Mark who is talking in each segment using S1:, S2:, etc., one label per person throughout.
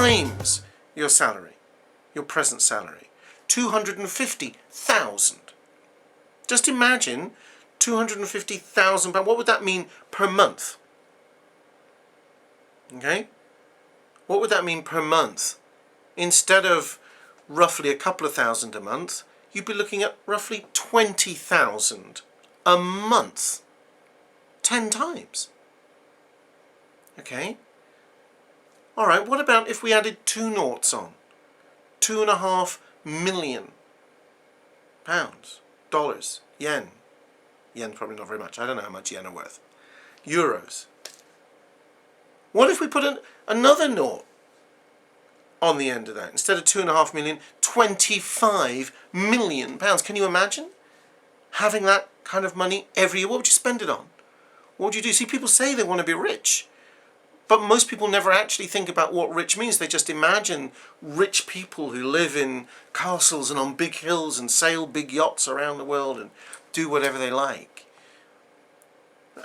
S1: times your salary, your present salary. 250,000. Just imagine £250,000. What would that mean per month? Okay? What would that mean per month? Instead of roughly a couple of thousand a month, you'd be looking at roughly 20,000 a month. 10 times. Okay? Alright, what about if we added 2 noughts on? £2.5 million. Dollars. Yen. Yen probably not very much. I don't know how much yen are worth. Euros. What if we put another nought on the end of that? Instead of 2.5 million, 25 million pounds. Can you imagine having that kind of money every year? What would you spend it on? What would you do? See, people say they want to be rich, but most people never actually think about what rich means. They just imagine rich people who live in castles and on big hills and sail big yachts around the world and do whatever they like.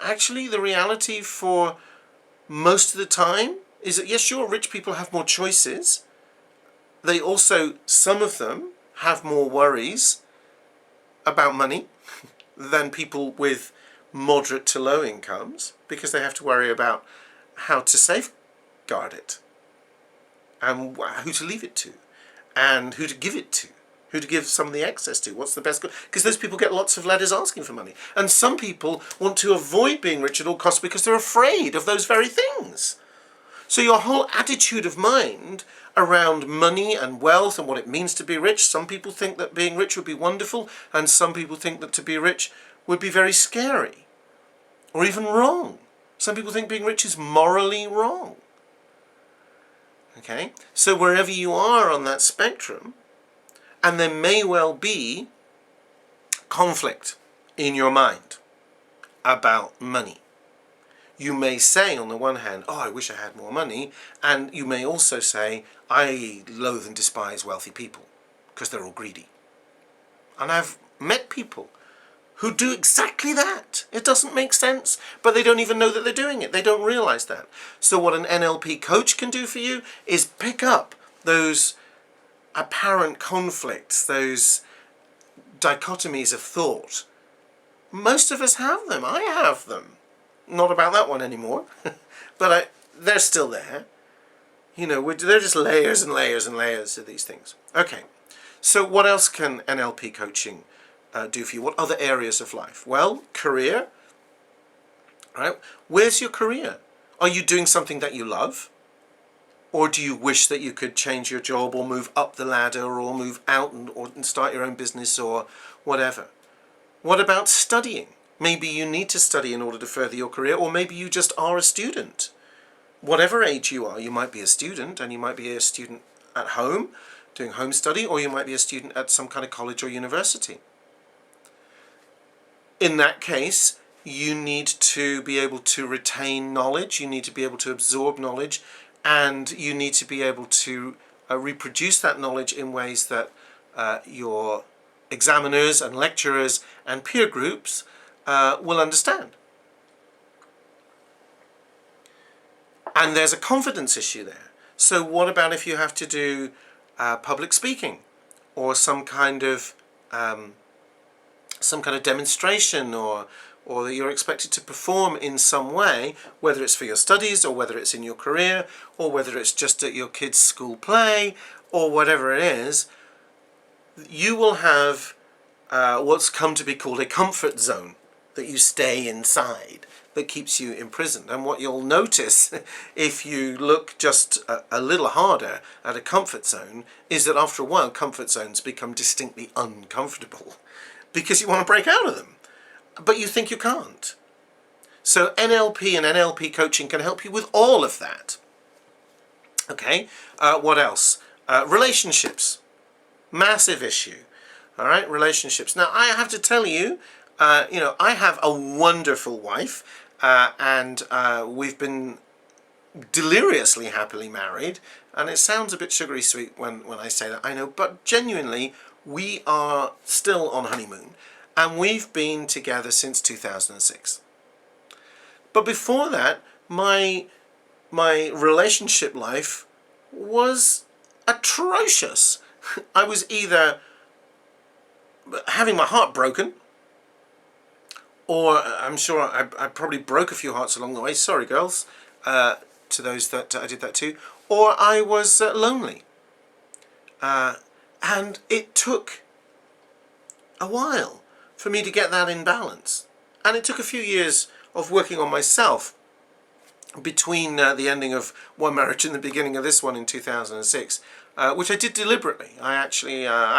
S1: Actually, the reality for most of the time is that, yes, sure, rich people have more choices. They also, some of them, have more worries about money than people with moderate to low incomes, because they have to worry about how to safeguard it and who to leave it to and who to give it to, who to give some of the excess to, what's the best, because those people get lots of letters asking for money. And some people want to avoid being rich at all costs because they're afraid of those very things. So your whole attitude of mind around money and wealth and what it means to be rich, some people think that being rich would be wonderful, and some people think that to be rich would be very scary or even wrong. Some people think being rich is morally wrong. Okay? So wherever you are on that spectrum, and there may well be conflict in your mind about money. You may say on the one hand, oh, I wish I had more money, and you may also say, I loathe and despise wealthy people because they're all greedy. And I've met people who do exactly that. It doesn't make sense, but they don't even know that they're doing it. They don't realize that. So what an NLP coach can do for you is pick up those apparent conflicts, those dichotomies of thought. Most of us have them. I have them. Not about that one anymore, but they're still there. You know, they're just layers and layers and layers of these things. Okay, so what else can NLP coaching do for you? What other areas of life? Well, career. Right? Where's your career? Are you doing something that you love? Or do you wish that you could change your job or move up the ladder or move out and start your own business or whatever? What about studying? Maybe you need to study in order to further your career, or maybe you just are a student. Whatever age you are, you might be a student, and you might be a student at home doing home study, or you might be a student at some kind of college or university. In that case, you need to be able to retain knowledge, you need to be able to absorb knowledge, and you need to be able to reproduce that knowledge in ways that your examiners and lecturers and peer groups will understand. And there's a confidence issue there. So what about if you have to do public speaking or some kind of demonstration, or that you're expected to perform in some way, whether it's for your studies or whether it's in your career or whether it's just at your kids' school play or whatever it is, you will have what's come to be called a comfort zone that you stay inside, that keeps you imprisoned. And what you'll notice if you look just a little harder at a comfort zone is that after a while comfort zones become distinctly uncomfortable because you want to break out of them, but you think you can't. So NLP and NLP coaching can help you with all of that. Okay, what else? Relationships. Massive issue. All right, relationships. Now, I have to tell you, I have a wonderful wife, and we've been deliriously happily married, and it sounds a bit sugary sweet when I say that, I know, but genuinely, we are still on honeymoon, and we've been together since 2006. But before that, my relationship life was atrocious. I was either having my heart broken, or I'm sure I probably broke a few hearts along the way. Sorry, girls, to those that I did that to. Or I was lonely. And it took a while for me to get that in balance. And it took a few years of working on myself between the ending of one marriage and the beginning of this one in 2006, which I did deliberately. I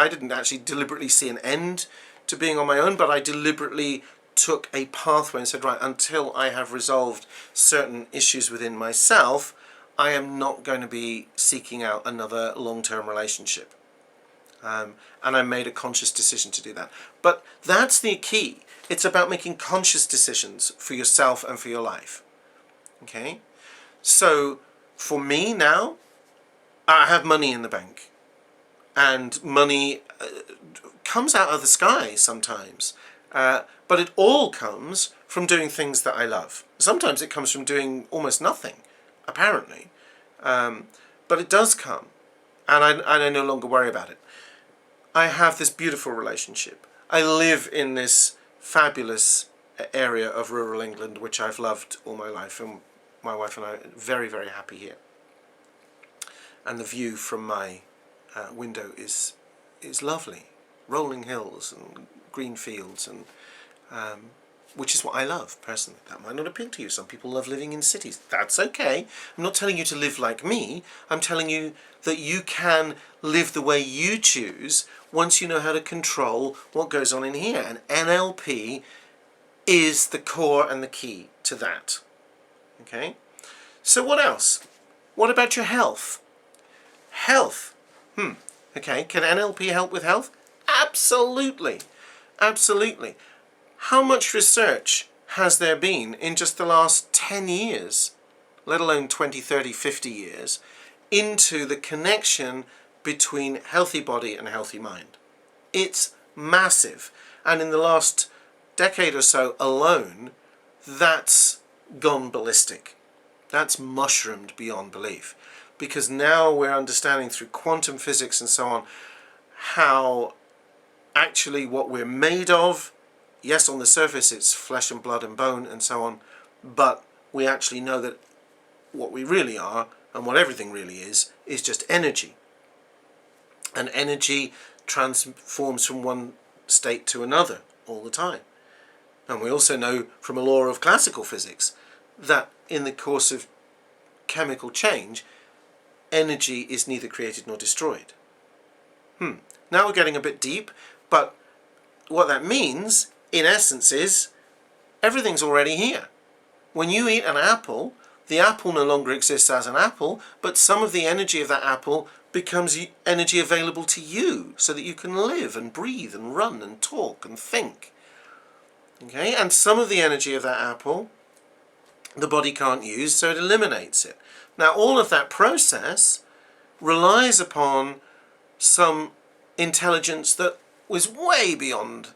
S1: didn't actually deliberately see an end to being on my own, but I deliberately took a pathway and said, right, until I have resolved certain issues within myself, I am not going to be seeking out another long-term relationship. And I made a conscious decision to do that. But that's the key. It's about making conscious decisions for yourself and for your life. Okay? So, for me now, I have money in the bank. And money comes out of the sky sometimes. But it all comes from doing things that I love. Sometimes it comes from doing almost nothing, apparently. But it does come. And I no longer worry about it. I have this beautiful relationship. I live in this fabulous area of rural England, which I've loved all my life, and my wife and I are very, very happy here. And the view from my window is lovely. Rolling hills and green fields, and which is what I love personally. That might not appeal to you. Some people love living in cities. That's okay. I'm not telling you to live like me. I'm telling you that you can live the way you choose once you know how to control what goes on in here. And NLP is the core and the key to that. Okay? So what else? What about your health? Health. Okay, can NLP help with health? Absolutely. Absolutely. How much research has there been in just the last 10 years, let alone 20, 30, 50 years, into the connection between healthy body and healthy mind? It's massive. And in the last decade or so alone, that's gone ballistic. That's mushroomed beyond belief. Because now we're understanding through quantum physics and so on how actually what we're made of, yes, on the surface it's flesh and blood and bone and so on, but we actually know that what we really are and what everything really is just energy. And energy transforms from one state to another all the time. And we also know from a law of classical physics that in the course of chemical change, energy is neither created nor destroyed. Now we're getting a bit deep, but what that means, in essence, is everything's already here. When you eat an apple, the apple no longer exists as an apple, but some of the energy of that apple becomes energy available to you so that you can live and breathe and run and talk and think. Okay? And some of the energy of that apple the body can't use, so it eliminates it. Now, all of that process relies upon some intelligence that was way beyond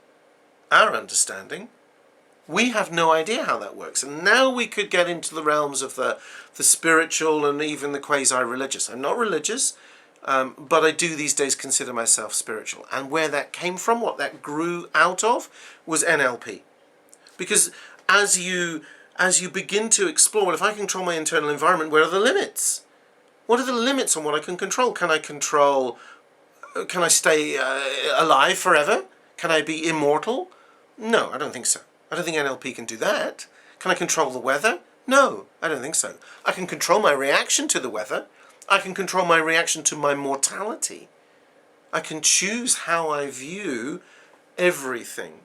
S1: our understanding. We have no idea how that works. And now we could get into the realms of the spiritual and even the quasi-religious. I'm not religious, but I do these days consider myself spiritual. And where that came from, what that grew out of, was NLP. Because as you begin to explore, well, if I control my internal environment, where are the limits? What are the limits on what I can control? Can I stay alive forever? Can I be immortal? No, I don't think so. I don't think NLP can do that. Can I control the weather? No, I don't think so. I can control my reaction to the weather. I can control my reaction to my mortality. I can choose how I view everything.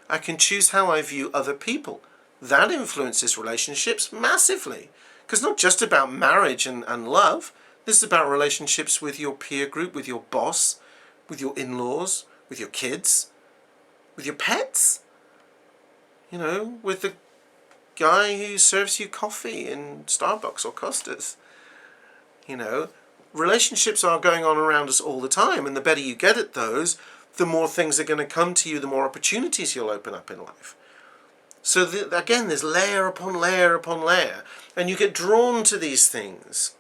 S1: I can choose how I view other people. That influences relationships massively. Because it's not just about marriage and love. This is about relationships with your peer group, with your boss, with your in-laws, with your kids, with your pets. You know, with the guy who serves you coffee in Starbucks or Costa's. You know, relationships are going on around us all the time, and the better you get at those, the more things are going to come to you, the more opportunities you'll open up in life. So again, there's layer upon layer upon layer, and you get drawn to these things.